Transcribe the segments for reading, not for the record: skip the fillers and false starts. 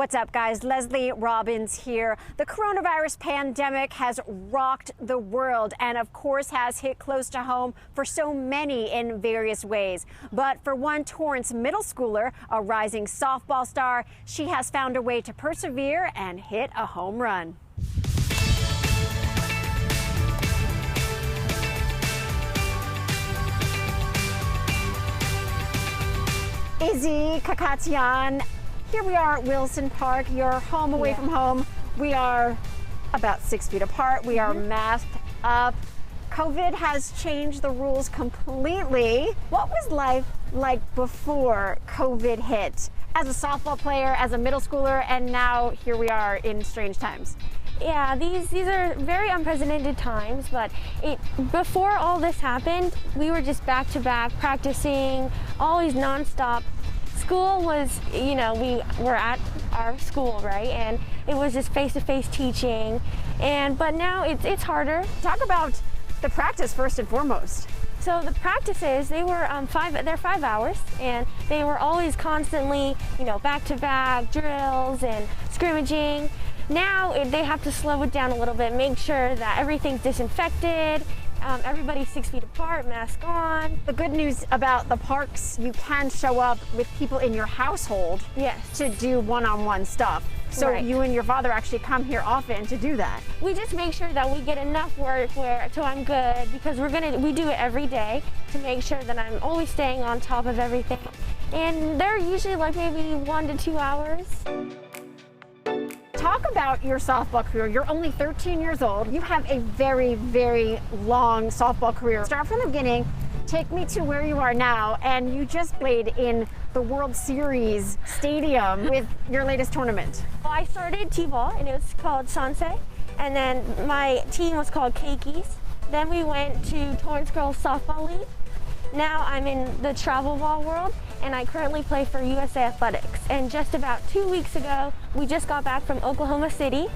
What's up, guys? Leslie Robbins here. The coronavirus pandemic has rocked the world and, of course, has hit close to home for so many in various ways. But for one Torrance middle schooler, a rising softball star, she has found a way to persevere and hit a home run. Izzy Kakatian. Here we are at Wilson Park. You're home away from home. We are about 6 feet apart. We are masked up. COVID has changed the rules completely. What was life like before COVID hit? As a softball player, as a middle schooler, and now here we are in strange times. Yeah, these are very unprecedented times, but before all this happened, we were just back to back practicing, always nonstop. School was, we were at our school, right? And it was just face-to-face teaching. But now it's harder. Talk about the practice first and foremost. So the practices, they're 5 hours, and they were always constantly, back-to-back drills and scrimmaging. Now they have to slow it down a little bit, make sure that everything's disinfected, everybody's 6 feet apart, mask on. The good news about the parks, you can show up with people in your household to do one-on-one stuff. So you and your father actually come here often to do that. We just make sure that we get enough work till I'm good, because we do it every day to make sure that I'm always staying on top of everything. And they're usually like maybe 1 to 2 hours. Talk about your softball career. You're only 13 years old. You have a very, very long softball career. Start from the beginning. Take me to where you are now, and you just played in the World Series Stadium with your latest tournament. Well, I started T-ball, and it was called Sansei, and then my team was called Keikis. Then we went to Torrance Girls Softball League. Now I'm in the travel ball world, and I currently play for USA Athletics. And just about 2 weeks ago, we just got back from Oklahoma City,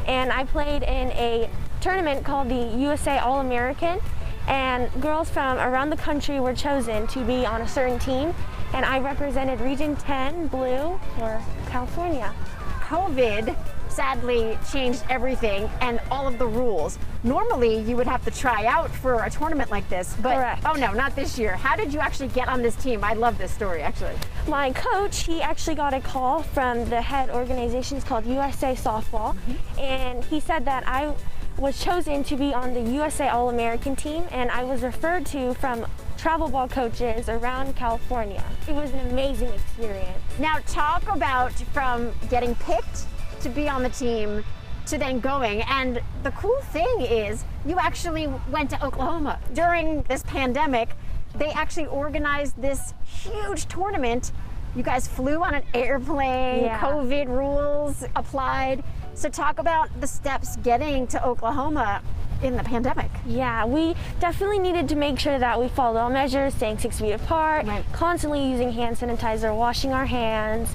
and I played in a tournament called the USA All-American, and girls from around the country were chosen to be on a certain team, and I represented Region 10 Blue for California. COVID sadly changed everything and all of the rules. Normally you would have to try out for a tournament like this, but oh no, not this year. How did you actually get on this team? I love this story, actually. My coach, he actually got a call from the head organization. It's called USA Softball, and he said that I was chosen to be on the USA All-American team, and I was referred to from travel ball coaches around California. It was an amazing experience. Now talk about from getting picked to be on the team to then going. And the cool thing is you actually went to Oklahoma. During this pandemic, they actually organized this huge tournament. You guys flew on an airplane, COVID rules applied. So talk about the steps getting to Oklahoma in the pandemic. Yeah, we definitely needed to make sure that we followed all measures, staying 6 feet apart, constantly using hand sanitizer, washing our hands,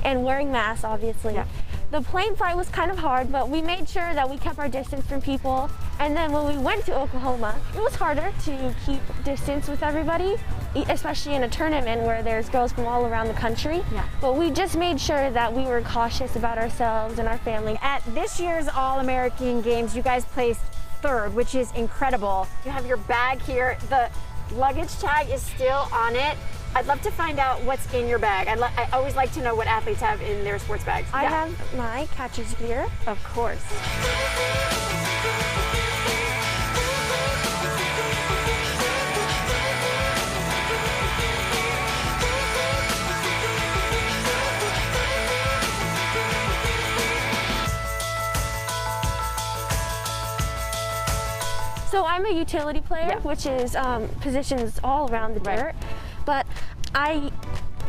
and wearing masks, obviously. The plane flight was kind of hard, but we made sure that we kept our distance from people. And then when we went to Oklahoma, it was harder to keep distance with everybody, especially in a tournament where there's girls from all around the country. But we just made sure that we were cautious about ourselves and our family. At this year's All-American Games, you guys placed third, which is incredible. You have your bag here. The luggage tag is still on it. I'd love to find out what's in your bag. I always like to know what athletes have in their sports bags. I have my catcher's gear. Of course. So I'm a utility player, which is positions all around the dirt. But I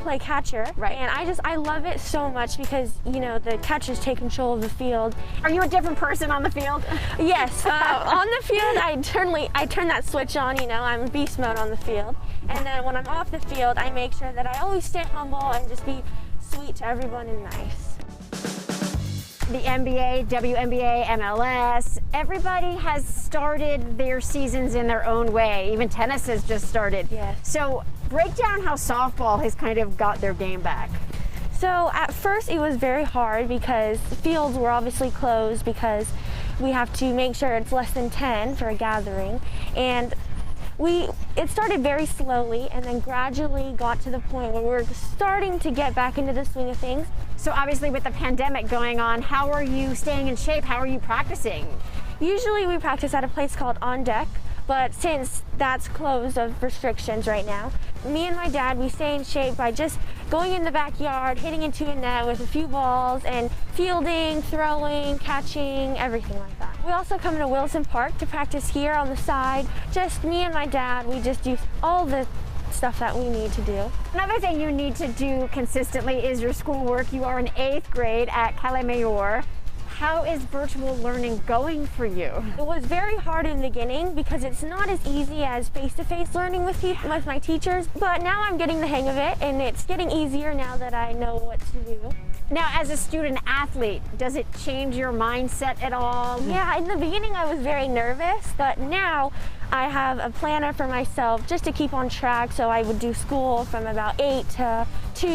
play catcher, and I love it so much because the catchers take control of the field. Are you a different person on the field? Yes, on the field I turn that switch on. I'm beast mode on the field, and then when I'm off the field, I make sure that I always stay humble and just be sweet to everyone and nice. The NBA, WNBA, MLS, everybody has started their seasons in their own way. Even tennis has just started. Yes. So break down how softball has kind of got their game back. So at first it was very hard because fields were obviously closed because we have to make sure it's less than 10 for a gathering. And it started very slowly and then gradually got to the point where we're starting to get back into the swing of things. So obviously with the pandemic going on, how are you staying in shape? How are you practicing? Usually we practice at a place called On Deck, but since that's closed of restrictions right now, me and my dad, we stay in shape by just going in the backyard, hitting into a net with a few balls, and fielding, throwing, catching, everything like that. We also come to Wilson Park to practice here on the side. Just me and my dad, we just do all the stuff that we need to do. Another thing you need to do consistently is your schoolwork. You are in 8th grade at Calle Mayor. How is virtual learning going for you? It was very hard in the beginning because it's not as easy as face-to-face learning with my teachers, but now I'm getting the hang of it and it's getting easier now that I know what to do. Now, as a student athlete, does it change your mindset at all? Yeah, in the beginning I was very nervous, but now I have a planner for myself just to keep on track. So I would do school from about 8 to 2,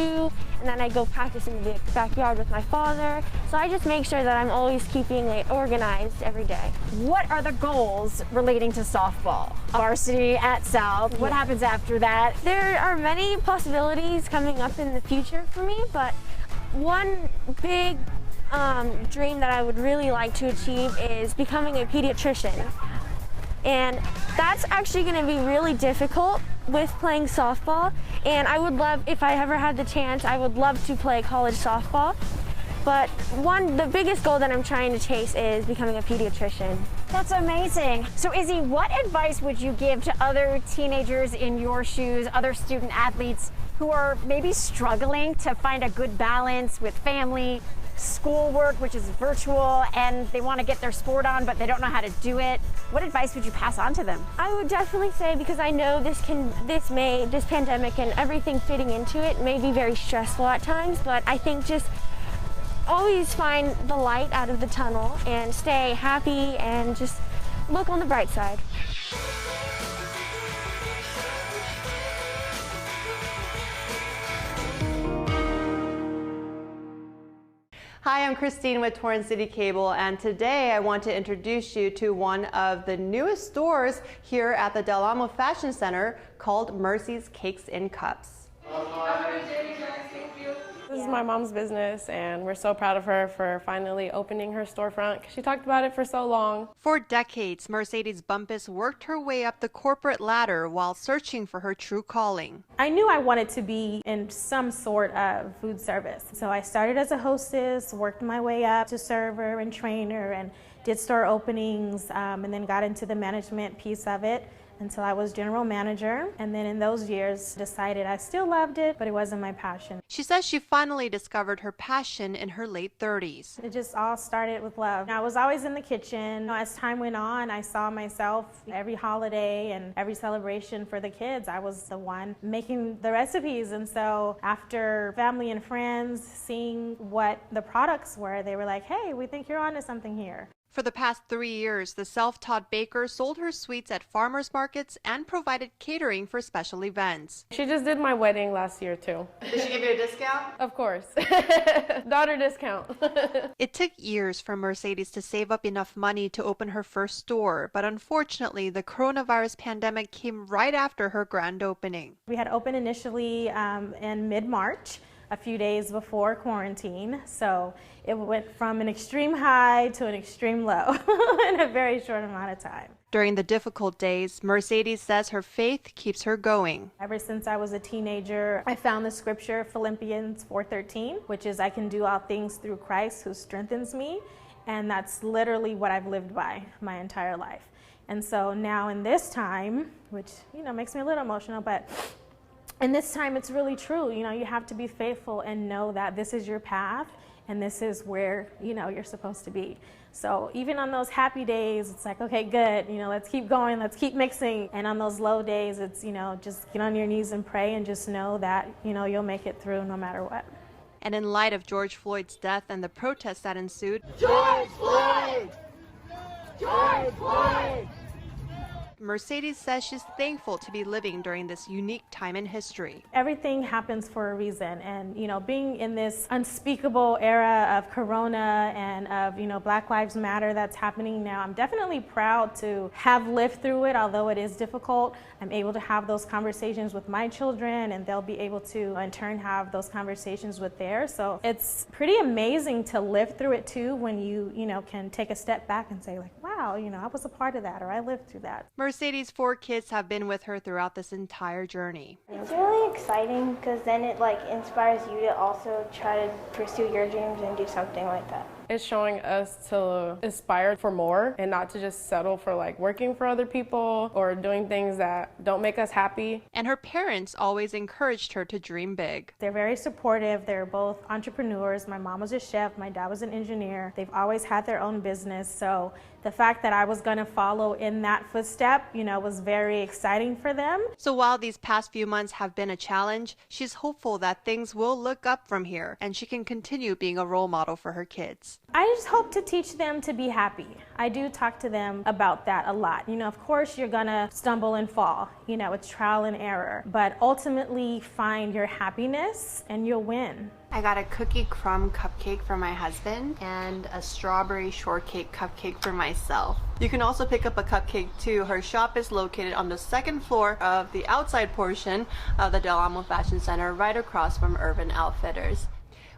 and then I go practice in the backyard with my father. So I just make sure that I'm always keeping it organized every day. What are the goals relating to softball? Varsity at South, what happens after that? There are many possibilities coming up in the future for me, but one big dream that I would really like to achieve is becoming a pediatrician. And that's actually going to be really difficult with playing softball. And I would love, if I ever had the chance, I would love to play college softball. But the biggest goal that I'm trying to chase is becoming a pediatrician. That's amazing. So Izzy, what advice would you give to other teenagers in your shoes, other student athletes who are maybe struggling to find a good balance with family, schoolwork, which is virtual, and they want to get their sport on, but they don't know how to do it? What advice would you pass on to them? I would definitely say, because I know this pandemic and everything fitting into it may be very stressful at times, but I think just always find the light out of the tunnel and stay happy and just look on the bright side. Hi, I'm Christine with Torrance Citi Cable, and today I want to introduce you to one of the newest stores here at the Del Amo Fashion Center called Mercy's Cakes and Cups. This is my mom's business, and we're so proud of her for finally opening her storefront. She talked about it for so long. For decades, Mercedes Bumpus worked her way up the corporate ladder while searching for her true calling. I knew I wanted to be in some sort of food service. So I started as a hostess, worked my way up to server and trainer, and did store openings, and then got into the management piece of it until I was general manager. And then in those years, decided I still loved it, but it wasn't my passion. She says she finally discovered her passion in her late 30s. It just all started with love. I was always in the kitchen. As time went on, I saw myself every holiday and every celebration for the kids. I was the one making the recipes. And so after family and friends seeing what the products were, they were like, hey, we think you're onto something here. For the past 3 years, the self-taught baker sold her sweets at farmers markets and provided catering for special events. She just did my wedding last year too. Did she give you a discount? Of course. Daughter discount. It took years for Mercedes to save up enough money to open her first store, but unfortunately, the coronavirus pandemic came right after her grand opening. We had opened initially in mid-March, a few days before quarantine. So it went from an extreme high to an extreme low in a very short amount of time. During the difficult days, Mercedes says her faith keeps her going. Ever since I was a teenager, I found the scripture Philippians 4:13, which is I can do all things through Christ who strengthens me. And that's literally what I've lived by my entire life. And so now in this time, which makes me a little emotional, but in this time, it's really true. You have to be faithful and know that this is your path and this is where, you're supposed to be. So even on those happy days, it's like, okay, good, let's keep going, let's keep mixing. And on those low days, it's, just get on your knees and pray and just know that, you'll make it through no matter what. And in light of George Floyd's death and the protests that ensued, George Floyd! George Floyd! Mercedes says she's thankful to be living during this unique time in history. Everything happens for a reason, and being in this unspeakable era of Corona and of Black Lives Matter that's happening now, I'm definitely proud to have lived through it. Although it is difficult, I'm able to have those conversations with my children, and they'll be able to in turn have those conversations with theirs. So it's pretty amazing to live through it too, when you can take a step back and say, like, wow, I was a part of that, or I lived through that. Mercedes' 4 kids have been with her throughout this entire journey. It's really exciting because then it inspires you to also try to pursue your dreams and do something like that. It's showing us to aspire for more and not to just settle for working for other people or doing things that don't make us happy. And her parents always encouraged her to dream big. They're very supportive. They're both entrepreneurs. My mom was a chef. My dad was an engineer. They've always had their own business. So the fact that I was going to follow in that footstep, was very exciting for them. So while these past few months have been a challenge, she's hopeful that things will look up from here and she can continue being a role model for her kids. I just hope to teach them to be happy. I do talk to them about that a lot. Of course you're gonna stumble and fall. It's trial and error. But ultimately find your happiness and you'll win. I got a cookie crumb cupcake for my husband and a strawberry shortcake cupcake for myself. You can also pick up a cupcake too. Her shop is located on the 2nd floor of the outside portion of the Del Amo Fashion Center, right across from Urban Outfitters.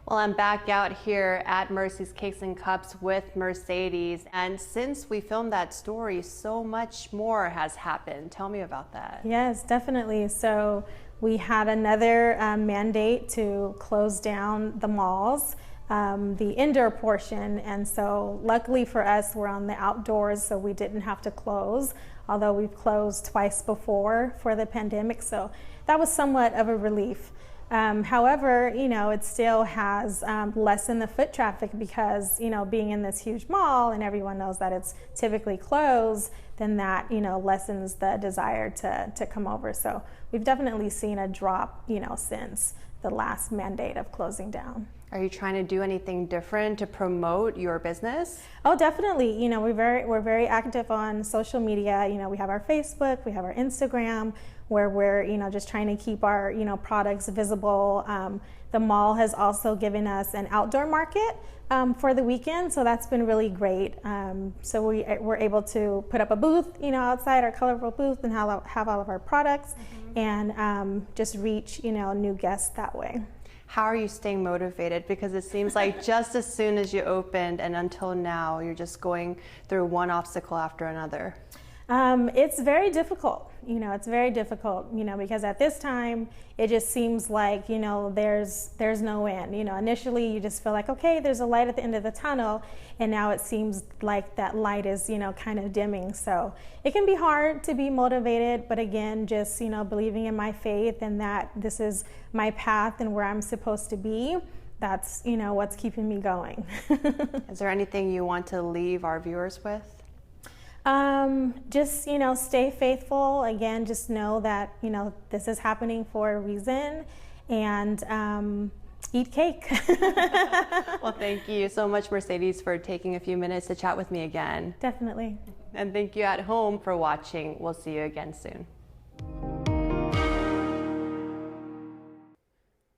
Well, I'm back out here at Mercy's Cakes and Cups with Mercedes, and since we filmed that story, so much more has happened. Tell me about that. Yes, definitely. So we had another mandate to close down the malls, the indoor portion, and so luckily for us, we're on the outdoors, so we didn't have to close, although we've closed twice before for the pandemic, so that was somewhat of a relief. However, it still has lessened the foot traffic because, being in this huge mall and everyone knows that it's typically closed, then that, lessens the desire to come over. So we've definitely seen a drop, since the last mandate of closing down. Are you trying to do anything different to promote your business? Oh, definitely. We're very active on social media. We have our Facebook, we have our Instagram, where we're just trying to keep our products visible. The mall has also given us an outdoor market for the weekend, so that's been really great. So we're able to put up a booth, outside our colorful booth and have all of our products, and just reach new guests that way. How are you staying motivated? Because it seems like just as soon as you opened and until now, you're just going through one obstacle after another. It's very difficult. It's very difficult, because at this time, it just seems like, there's no end. Initially you just feel like, okay, there's a light at the end of the tunnel, and now it seems like that light is, kind of dimming. So it can be hard to be motivated, but again, just, believing in my faith and that this is my path and where I'm supposed to be. That's, what's keeping me going. Is there anything you want to leave our viewers with? Just, stay faithful. Again, just know that, this is happening for a reason, and eat cake. Well, thank you so much, Mercedes, for taking a few minutes to chat with me again. Definitely. And thank you at home for watching. We'll see you again soon.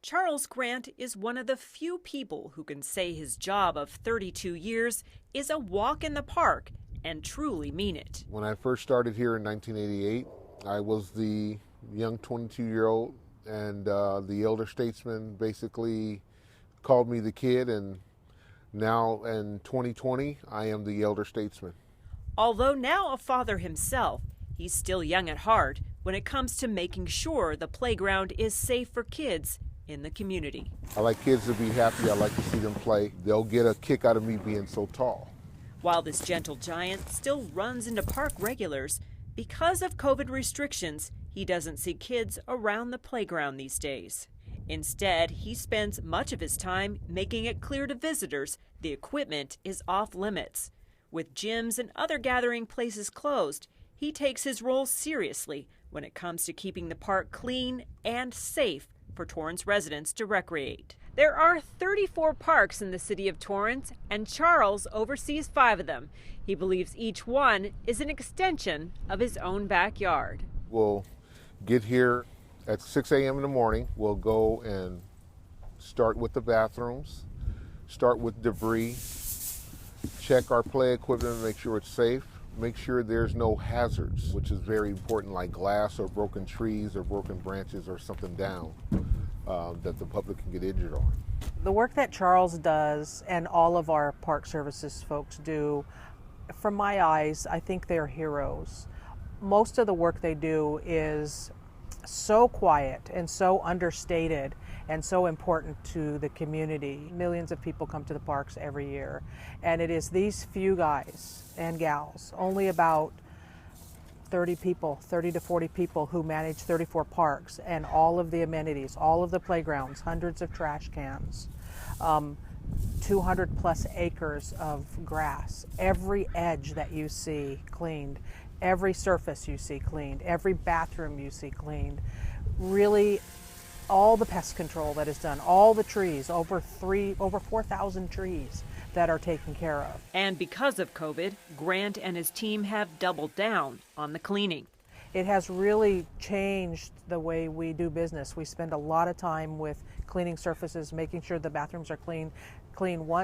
Charles Grant is one of the few people who can say his job of 32 years is a walk in the park and truly mean it. When I first started here in 1988, I was the young 22-year-old, and the elder statesman basically called me the kid, and now in 2020, I am the elder statesman. Although now a father himself, he's still young at heart when it comes to making sure the playground is safe for kids in the community. I like kids to be happy. I like to see them play. They'll get a kick out of me being so tall. While this gentle giant still runs into park regulars, because of COVID restrictions, he doesn't see kids around the playground these days. Instead, he spends much of his time making it clear to visitors the equipment is off limits. With gyms and other gathering places closed, he takes his role seriously when it comes to keeping the park clean and safe for Torrance residents to recreate. There are 34 parks in the city of Torrance, and Charles oversees 5 of them. He believes each one is an extension of his own backyard. We'll get here at 6 a.m. in the morning. We'll go and start with the bathrooms, start with debris, check our play equipment, make sure it's safe, make sure there's no hazards, which is very important, like glass or broken trees or broken branches or something down that the public can get injured on. The work that Charles does and all of our park services folks do, from my eyes, I think they're heroes. Most of the work they do is so quiet and so understated and so important to the community. Millions of people come to the parks every year, and it is these few guys and gals, only about 30 to 40 people who manage 34 parks and all of the amenities, all of the playgrounds, hundreds of trash cans, 200 plus acres of grass, every edge that you see cleaned, every surface you see cleaned, every bathroom you see cleaned, really all the pest control that is done, all the trees, over 4,000 trees that are taken care of. And because of COVID, Grant and his team have doubled down on the cleaning. It has really changed the way we do business. We spend a lot of time with cleaning surfaces, making sure the bathrooms are clean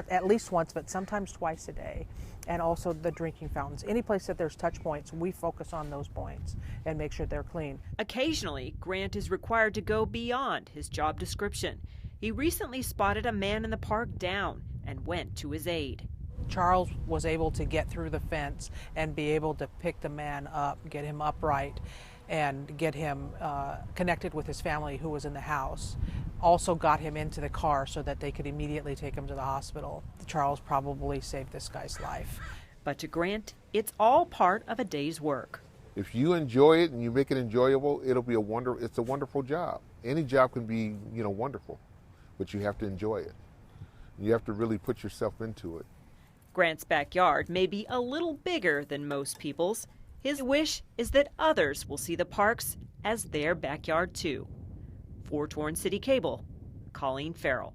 at least once, but sometimes twice a day. And also the drinking fountains. Any place that there's touch points, we focus on those points and make sure they're clean. Occasionally, Grant is required to go beyond his job description. He recently spotted a man in the park down and went to his aid. Charles was able to get through the fence and be able to pick the man up, get him upright, and get him connected with his family who was in the house. Also got him into the car so that they could immediately take him to the hospital. Charles probably saved this guy's life. But to Grant, it's all part of a day's work. If you enjoy it and you make it enjoyable, it's a wonderful job. Any job can be, wonderful, but you have to enjoy it. You have to really put yourself into it. Grant's backyard may be a little bigger than most people's. His wish is that others will see the parks as their backyard too. For Torrance City Cable, Colleen Farrell.